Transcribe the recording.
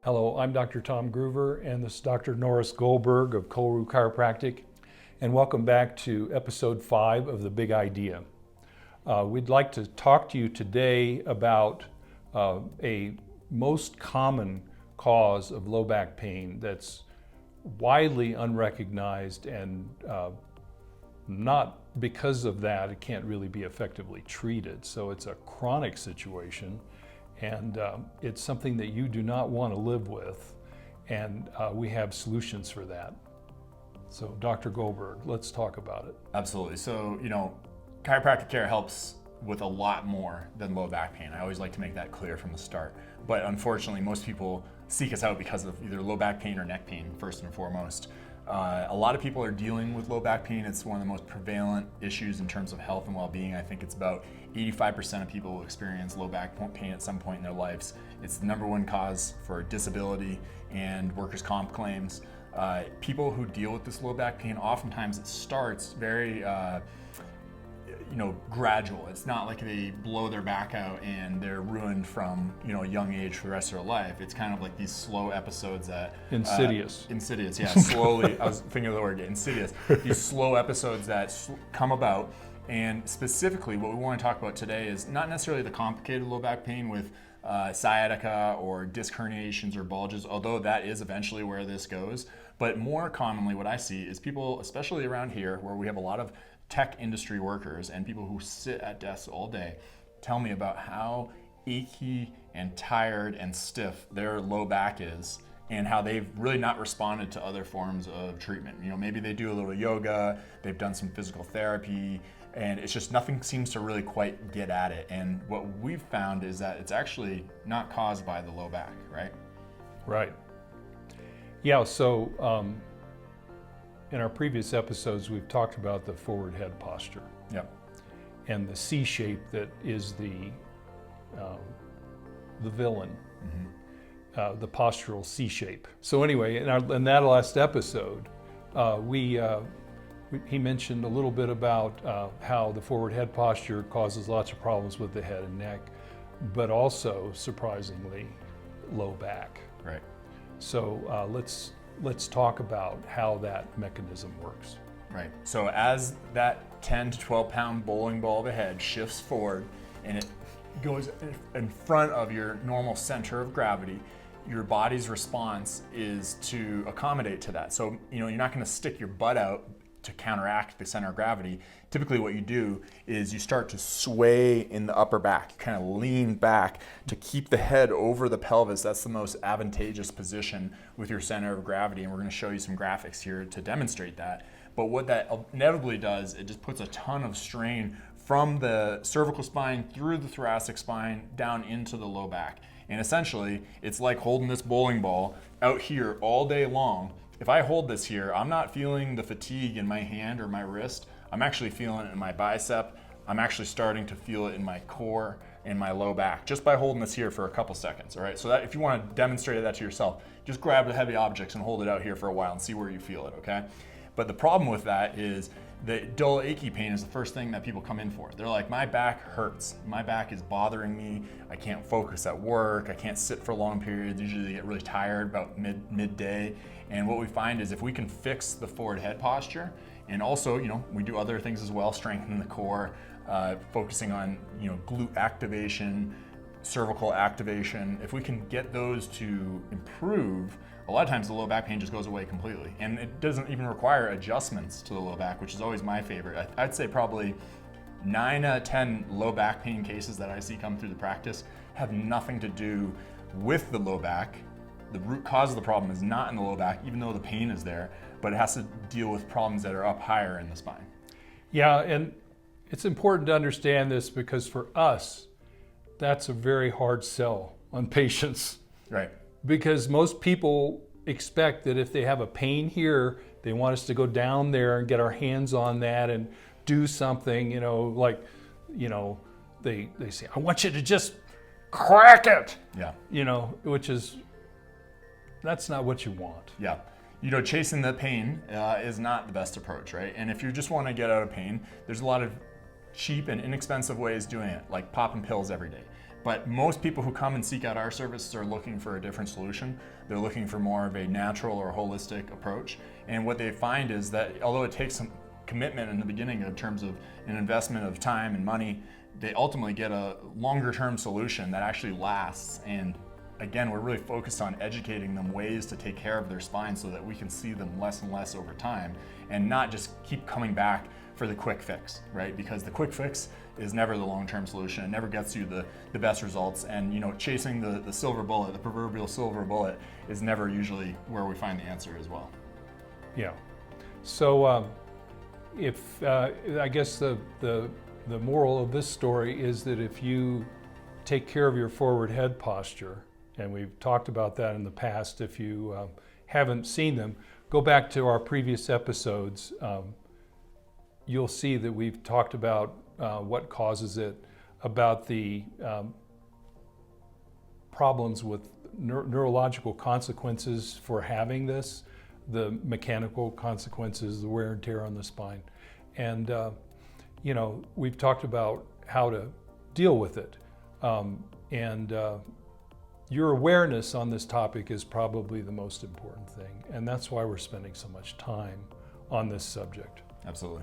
Hello, I'm Dr. Tom Groover, and this is Dr. Norris Goldberg of Kohlru Chiropractic, and welcome back to episode 5 of The Big Idea. We'd like to talk to you today about a most common cause of low back pain that's widely unrecognized, and not because of that, it can't really be effectively treated. So it's a chronic situation. And it's something that you do not want to live with, and we have solutions for that. So Dr. Goldberg, let's talk about it. Absolutely. So, chiropractic care helps with a lot more than low back pain. I always like to make that clear from the start. But unfortunately, most people seek us out because of either low back pain or neck pain, first and foremost. A lot of people are dealing with low back pain. It's one of the most prevalent issues in terms of health and well-being. I think it's about 85% of people will experience low back pain at some point in their lives. It's the number one cause for disability and workers' comp claims. People who deal with this low back pain, oftentimes it starts very gradual. It's not like they blow their back out and they're ruined from a young age for the rest of their life. It's kind of like these slow episodes that Insidious. Insidious, yeah, slowly. I was thinking of the word, insidious. These slow episodes that come about, and specifically what we want to talk about today is not necessarily the complicated low back pain with sciatica or disc herniations or bulges, although that is eventually where this goes. But more commonly, what I see is people, especially around here, where we have a lot of tech industry workers and people who sit at desks all day, tell me about how achy and tired and stiff their low back is, and how they've really not responded to other forms of treatment. Maybe they do a little yoga, they've done some physical therapy, and it's just nothing seems to really quite get at it. And what we've found is that it's actually not caused by the low back, right? Right. Yeah, so in our previous episodes, we've talked about the forward head posture. Yep. And the C shape that is the villain, the postural C shape. So anyway, in that last episode, he mentioned a little bit about how the forward head posture causes lots of problems with the head and neck, but also, surprisingly, low back. Right. So let's talk about how that mechanism works. Right. So as that 10 to 12 pound bowling ball of a head shifts forward and it goes in front of your normal center of gravity, your body's response is to accommodate to that. So, you're not going to stick your butt out to counteract the center of gravity. Typically what you do is you start to sway in the upper back. You kind of lean back to keep the head over the pelvis. That's the most advantageous position with your center of gravity, and we're going to show you some graphics here to demonstrate that. But what that inevitably does, it just puts a ton of strain from the cervical spine through the thoracic spine down into the low back. And essentially, it's like holding this bowling ball out here all day long. If I hold this here, I'm not feeling the fatigue in my hand or my wrist. I'm actually feeling it in my bicep. I'm actually starting to feel it in my core and my low back just by holding this here for a couple seconds, all right? So that if you want to demonstrate that to yourself, just grab the heavy objects and hold it out here for a while and see where you feel it, okay? But the problem with that is the dull achy pain is the first thing that people come in for. They're like, my back hurts. My back is bothering me. I can't focus at work. I can't sit for long periods. Usually they get really tired about midday. And what we find is if we can fix the forward head posture, and also, we do other things as well, strengthening the core, focusing on, glute activation, cervical activation. If we can get those to improve, a lot of times the low back pain just goes away completely. And it doesn't even require adjustments to the low back, which is always my favorite. I'd say probably 9 out of 10 low back pain cases that I see come through the practice have nothing to do with the low back. The root cause of the problem is not in the low back, even though the pain is there, but it has to deal with problems that are up higher in the spine. Yeah, and it's important to understand this because for us, that's a very hard sell on patients. Right. Because most people expect that if they have a pain here, they want us to go down there and get our hands on that and do something, they say, I want you to just crack it. Yeah. That's not what you want. Yeah. Chasing the pain is not the best approach, right? And if you just want to get out of pain, there's a lot of cheap and inexpensive ways doing it, like popping pills every day. But most people who come and seek out our services are looking for a different solution. They're looking for more of a natural or holistic approach. And what they find is that although it takes some commitment in the beginning in terms of an investment of time and money, they ultimately get a longer term solution that actually lasts. And again, we're really focused on educating them ways to take care of their spine so that we can see them less and less over time and not just keep coming back for the quick fix, right? Because the quick fix is never the long-term solution. It never gets you the best results. And chasing the silver bullet, the proverbial silver bullet, is never usually where we find the answer as well. Yeah. So if I guess the moral of this story is that if you take care of your forward head posture, and we've talked about that in the past, if you haven't seen them, go back to our previous episodes. You'll see that we've talked about what causes it, about the problems with neurological consequences for having this, the mechanical consequences, the wear and tear on the spine. And, we've talked about how to deal with it. Your awareness on this topic is probably the most important thing. And that's why we're spending so much time on this subject. Absolutely.